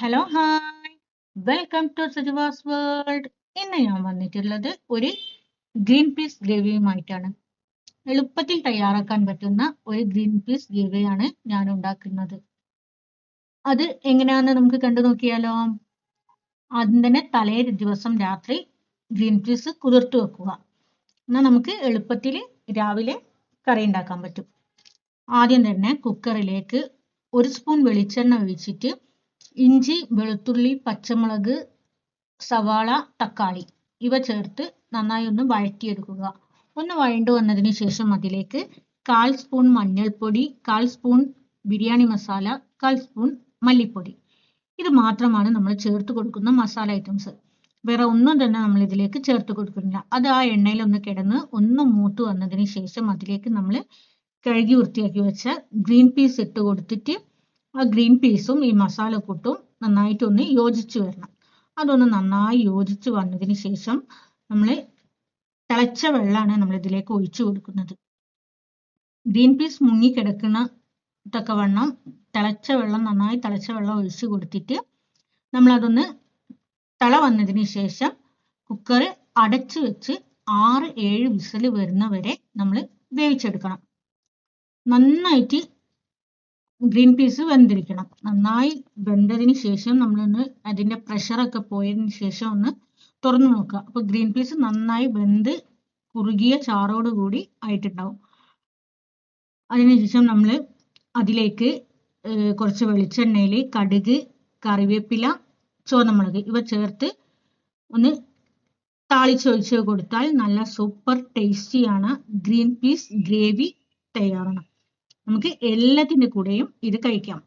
Hello hi, welcome to സജുവാസ് world. ഇന്ന് ഞാൻ വന്നിട്ടുള്ളത് ഒരു ഗ്രീൻ പീസ് ഗ്രേവിയുമായിട്ടാണ്. എളുപ്പത്തിൽ തയ്യാറാക്കാൻ പറ്റുന്ന ഒരു ഗ്രീൻ പീസ് ഗ്രേവിയാണ് ഞാൻ ഉണ്ടാക്കുന്നത്. അത് എങ്ങനെയാണെന്ന് നമുക്ക് കണ്ടു നോക്കിയാലോ. ആദ്യം തന്നെ തലേ ദിവസം രാത്രി ഗ്രീൻ പീസ് കുതിർത്ത് വെക്കുക. എന്നാൽ നമുക്ക് എളുപ്പത്തിൽ രാവിലെ കറി ഉണ്ടാക്കാൻ പറ്റും. ആദ്യം തന്നെ കുക്കറിലേക്ക് 1 സ്പൂൺ വെളിച്ചെണ്ണ ഒഴിച്ചിട്ട് ഇഞ്ചി, വെളുത്തുള്ളി, പച്ചമുളക്, സവാള, തക്കാളി ഇവ ചേർത്ത് നന്നായി ഒന്ന് വഴറ്റിയെടുക്കുക. ഒന്ന് വഴണ്ടു വന്നതിന് ശേഷം അതിലേക്ക് 1/4 സ്പൂൺ മഞ്ഞൾപ്പൊടി, 1/4 സ്പൂൺ ബിരിയാണി മസാല, 1/4 സ്പൂൺ മല്ലിപ്പൊടി. ഇത് മാത്രമാണ് നമ്മൾ ചേർത്ത് കൊടുക്കുന്ന മസാല ഐറ്റംസ്. വേറെ ഒന്നും തന്നെ നമ്മൾ ഇതിലേക്ക് ചേർത്ത് കൊടുക്കുന്നില്ല. അത് ആ എണ്ണയിൽ ഒന്ന് കിടന്ന് ഒന്ന് മൂത്ത് വന്നതിന് ശേഷം അതിലേക്ക് നമ്മൾ കഴുകി വൃത്തിയാക്കി വെച്ച ഗ്രീൻ പീസ് ഇട്ട് കൊടുത്തിട്ട് ആ ഗ്രീൻ പീസും ഈ മസാലക്കൂട്ടും നന്നായിട്ടൊന്ന് യോജിച്ച് വരണം. അതൊന്ന് നന്നായി യോജിച്ച് വന്നതിന് ശേഷം നമ്മൾ തിളച്ച വെള്ളമാണ് നമ്മൾ ഇതിലേക്ക് ഒഴിച്ചു കൊടുക്കുന്നത്. ഗ്രീൻ പീസ് മുങ്ങിക്കിടക്കുന്ന തക്കവണ്ണം നന്നായി തിളച്ച വെള്ളം ഒഴിച്ചു കൊടുത്തിട്ട് നമ്മൾ അതൊന്ന് തിള വന്നതിന് ശേഷം കുക്കർ അടച്ചു വെച്ച് 6-7 വിസിൽ വരുന്നവരെ നമ്മൾ വേവിച്ചെടുക്കണം. നന്നായിട്ട് ഗ്രീൻ പീസ് വെന്തിരിക്കണം. നന്നായി വെന്തതിന് ശേഷം നമ്മളൊന്ന് അതിൻ്റെ പ്രഷറൊക്കെ പോയതിന് ശേഷം ഒന്ന് തുറന്നു നോക്കുക. അപ്പോൾ ഗ്രീൻ പീസ് നന്നായി വെന്ത് കുറുകിയ ചാറോട് കൂടി ആയിട്ടുണ്ടാവും. അതിനുശേഷം നമ്മൾ അതിലേക്ക് കുറച്ച് വെളിച്ചെണ്ണയിൽ കടുക്, കറിവേപ്പില, ചുവന്നമുളക് ഇവ ചേർത്ത് ഒന്ന് താളിച്ചൊഴിച്ച് കൊടുത്താൽ നല്ല സൂപ്പർ ടേസ്റ്റിയാണ് ഗ്രീൻ പീസ് ഗ്രേവി തയ്യാറാണ്. നമുക്ക് എല്ലാത്തിൻ്റെ കൂടെയും ഇത് കഴിക്കാം.